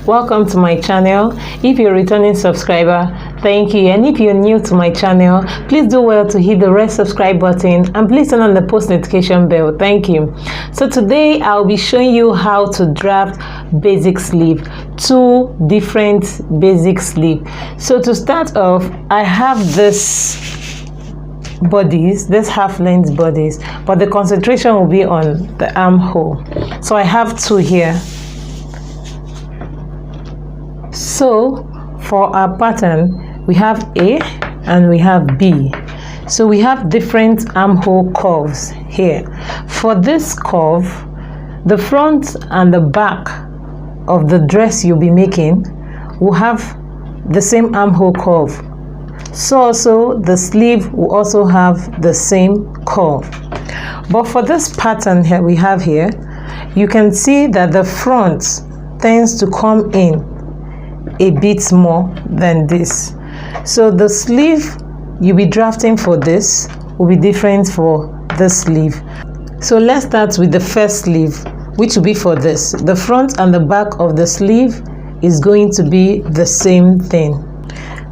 welcome to my channel. If you're a returning subscriber, thank you, and if you're new to my channel, please do well to hit the red subscribe button and please turn on the post notification bell. Thank you. So today I'll be showing you how to draft basic sleeve, two different basic sleeve. So to start off, I have this bodies, this half length bodies, but the concentration will be on the armhole. So I have two here. So for our pattern, we have A and we have B. So we have different armhole curves here. For this curve, the front and the back of the dress you'll be making will have the same armhole curve. So also the sleeve will also have the same curve. But for this pattern here we have here, you can see that the front tends to come in a bit more than this. So the sleeve you'll be drafting for this will be different for this sleeve. So let's start with the first sleeve, which will be for this. The front and the back of the sleeve is going to be the same thing.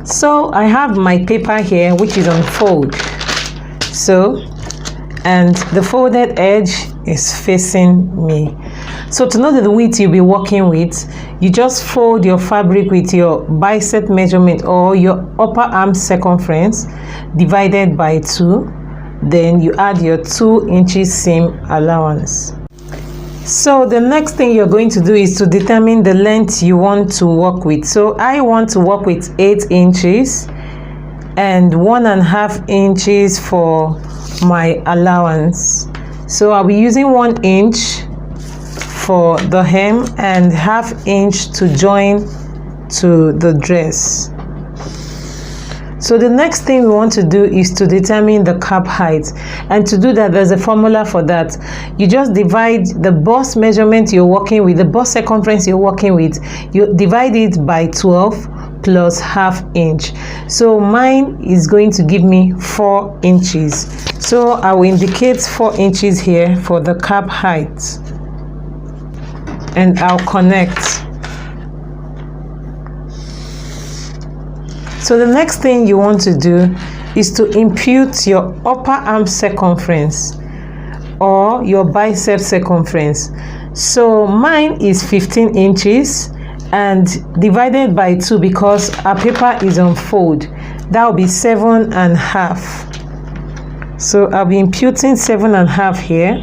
So I have my paper here, which is on fold. So, and the folded edge is facing me. So to know the width you'll be working with, you just fold your fabric with your bicep measurement or your upper arm circumference divided by 2. Then you add your 2 inches seam allowance. So the next thing you're going to do is to determine the length you want to work with. So I want to work with 8 inches and 1.5 inches for my allowance. So I'll be using 1 inch for the hem and 1/2 inch to join to the dress. So the next thing we want to do is to determine the cap height, and to do that there's a formula for that. You just divide the bust measurement you're working with, the bust circumference you're working with, you divide it by 12 plus 1/2 inch. So mine is going to give me 4 inches. So I will indicate 4 inches here for the cap height and I'll connect. So the next thing you want to do is to impute your upper arm circumference or your bicep circumference. So mine is 15 inches and divided by 2 because our paper is on fold. That will be 7.5. So I'll be imputing 7.5 here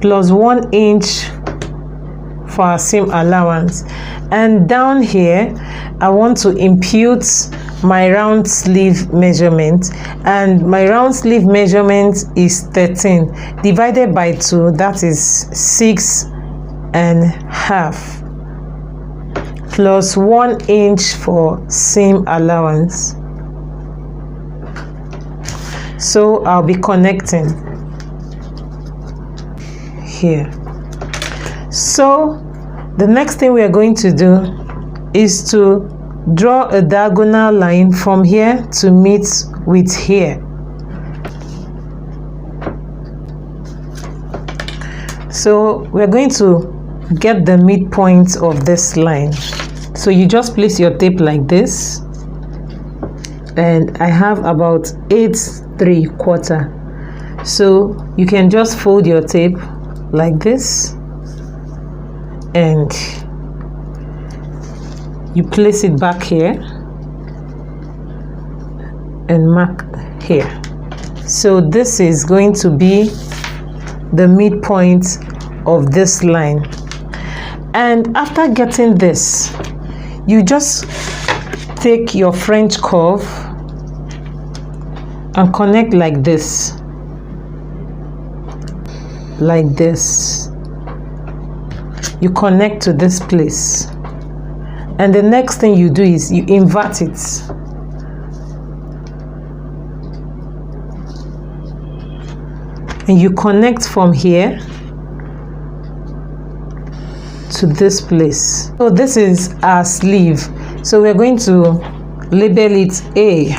plus 1 inch for our seam allowance. And down here I want to impute my round sleeve measurement, and my round sleeve measurement is 13 divided by 2, that is 6.5 plus 1 inch for seam allowance. So I'll be connecting here. So the next thing we are going to do is to draw a diagonal line from here to meet with here. So we're going to get the midpoint of this line. So you just place your tape like this, and I have about 8 3/4. So you can just fold your tape like this and you place it back here and mark here. So this is going to be the midpoint of this line. And after getting this, you just take your French curve and connect like this. Like this. You connect to this place. And the next thing you do is you invert it. And you connect from here to this place. So this is our sleeve. So we're going to label it A.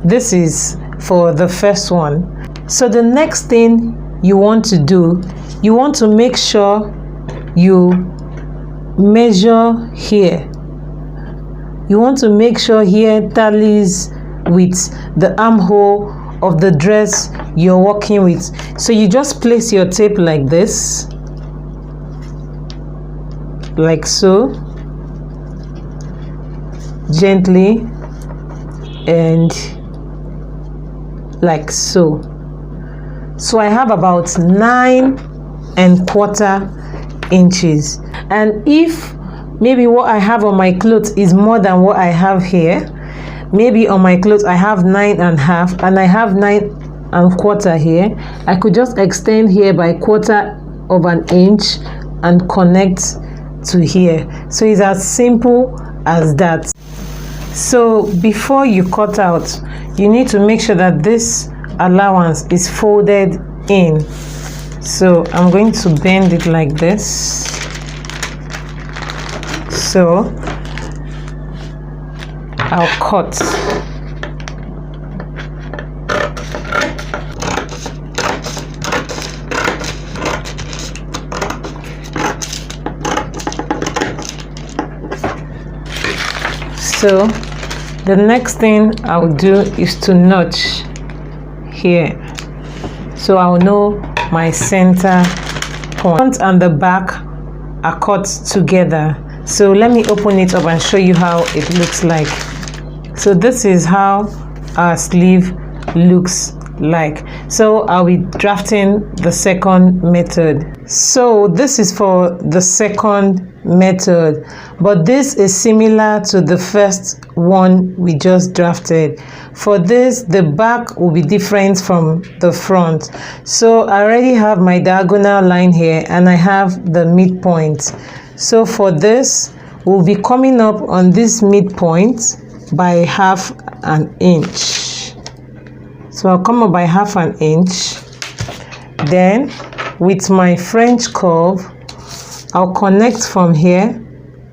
This is for the first one. So the next thing you want to do, you want to make sure you measure here. You want to make sure here tallies with the armhole of the dress you're working with. So you just place your tape like this, like so, gently, and like so. So I have about 9¼ inches, and if maybe what I have on my clothes is more than what I have here, maybe on my clothes I have 9½ and I have 9¼ here, I could just extend here by 1/4 inch and connect to here. So it's as simple as that. So before you cut out, you need to make sure that this allowance is folded in. So I'm going to bend it like this. So I'll cut. So the next thing I'll do is to notch here, so I'll know my center point. Front and the back are cut together. So let me open it up and show you how it looks like. So this is how our sleeve looks like. So I'll be drafting the second method. So this is for the second method, but this is similar to the first one we just drafted. For this, the back will be different from the front. So I already have my diagonal line here and I have the midpoint. So for this, we'll be coming up on this midpoint by 1/2 inch. So I'll come up by 1/2 inch. Then with my French curve, I'll connect from here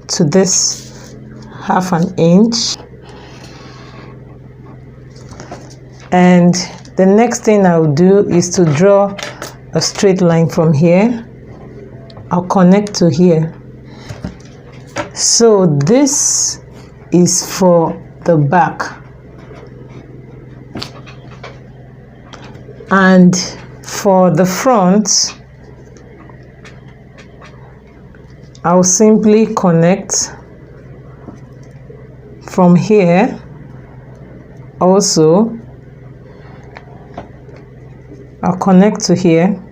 to this 1/2 inch. And the next thing I'll do is to draw a straight line from here. I'll connect to here. So this is for the back. And for the front, I'll simply connect from here. Also, I'll connect to here.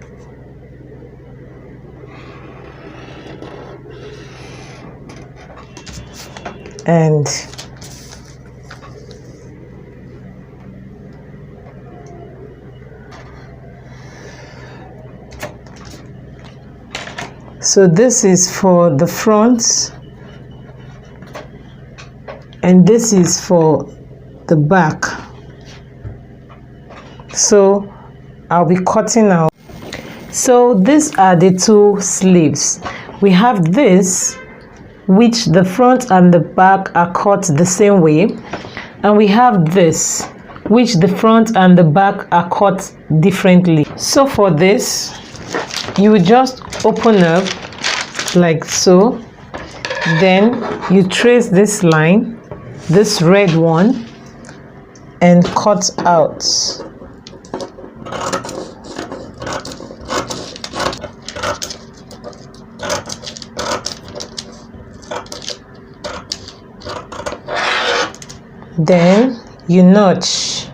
And so this is for the front and this is for the back. So I'll be cutting out. So these are the two sleeves. We have this, which the front and the back are cut the same way, and we have this, which the front and the back are cut differently. So for this, you will just open up like so, then you trace this line, this red one, and cut out. Then you notch.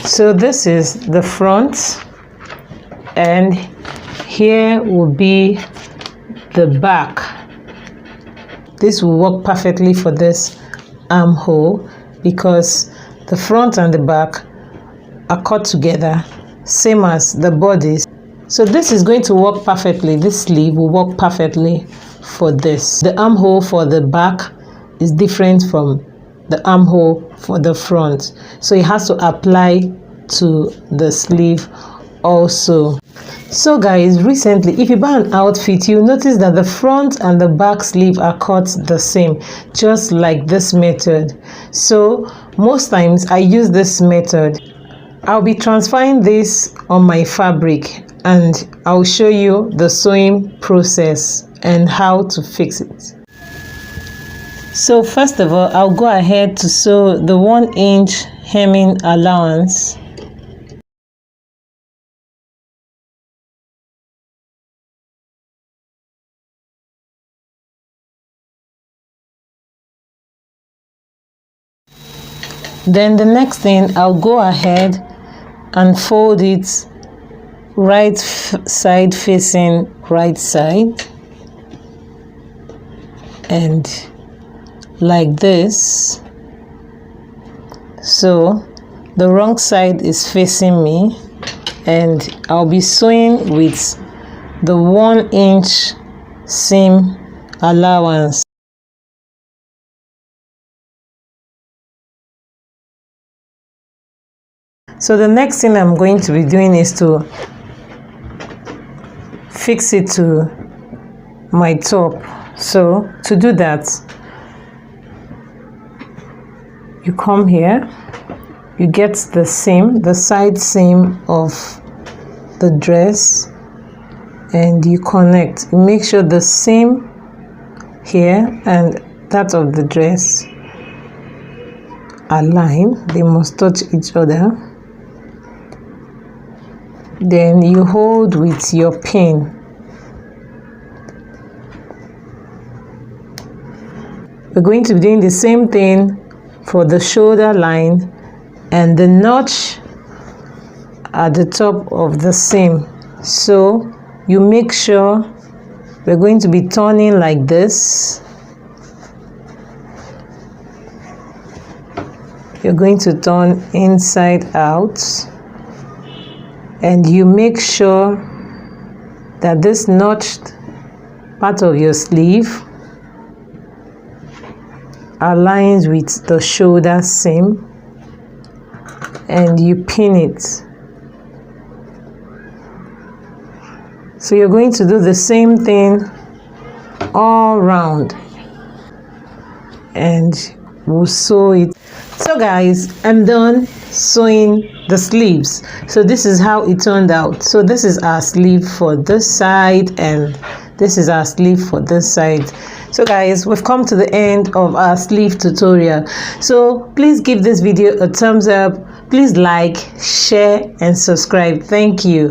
So this is the front, and here will be the back. This will work perfectly for this armhole because the front and the back are cut together, same as the bodice. So this is going to work perfectly. This sleeve will work perfectly for this. The armhole for the back is different from the armhole for the front, so it has to apply to the sleeve also. So guys, recently if you buy an outfit, you notice that the front and the back sleeve are cut the same, just like this method. So most times I use this method. I'll be transferring this on my fabric and I'll show you the sewing process and how to fix it. So first of all, I'll go ahead to sew the 1-inch hemming allowance. Then the next thing, I'll go ahead and fold it right side facing right side, and like this. So the wrong side is facing me, and I'll be sewing with the 1-inch seam allowance. So the next thing I'm going to be doing is to fix it to my top. So to do that, you come here, you get the seam, the side seam of the dress, and you connect. You make sure the seam here and that of the dress align, they must touch each other. Then you hold with your pin. We're going to be doing the same thing for the shoulder line and the notch at the top of the seam. So you make sure we're going to be turning like this. You're going to turn inside out, and you make sure that this notched part of your sleeve aligns with the shoulder seam, and you pin it. So you're going to do the same thing all round, and we'll sew it. So guys, I'm done sewing the sleeves. So this is how it turned out. So this is our sleeve for this side, and this is our sleeve for this side. So guys, we've come to the end of our sleeve tutorial. So please give this video a thumbs up, please like, share and subscribe. Thank you.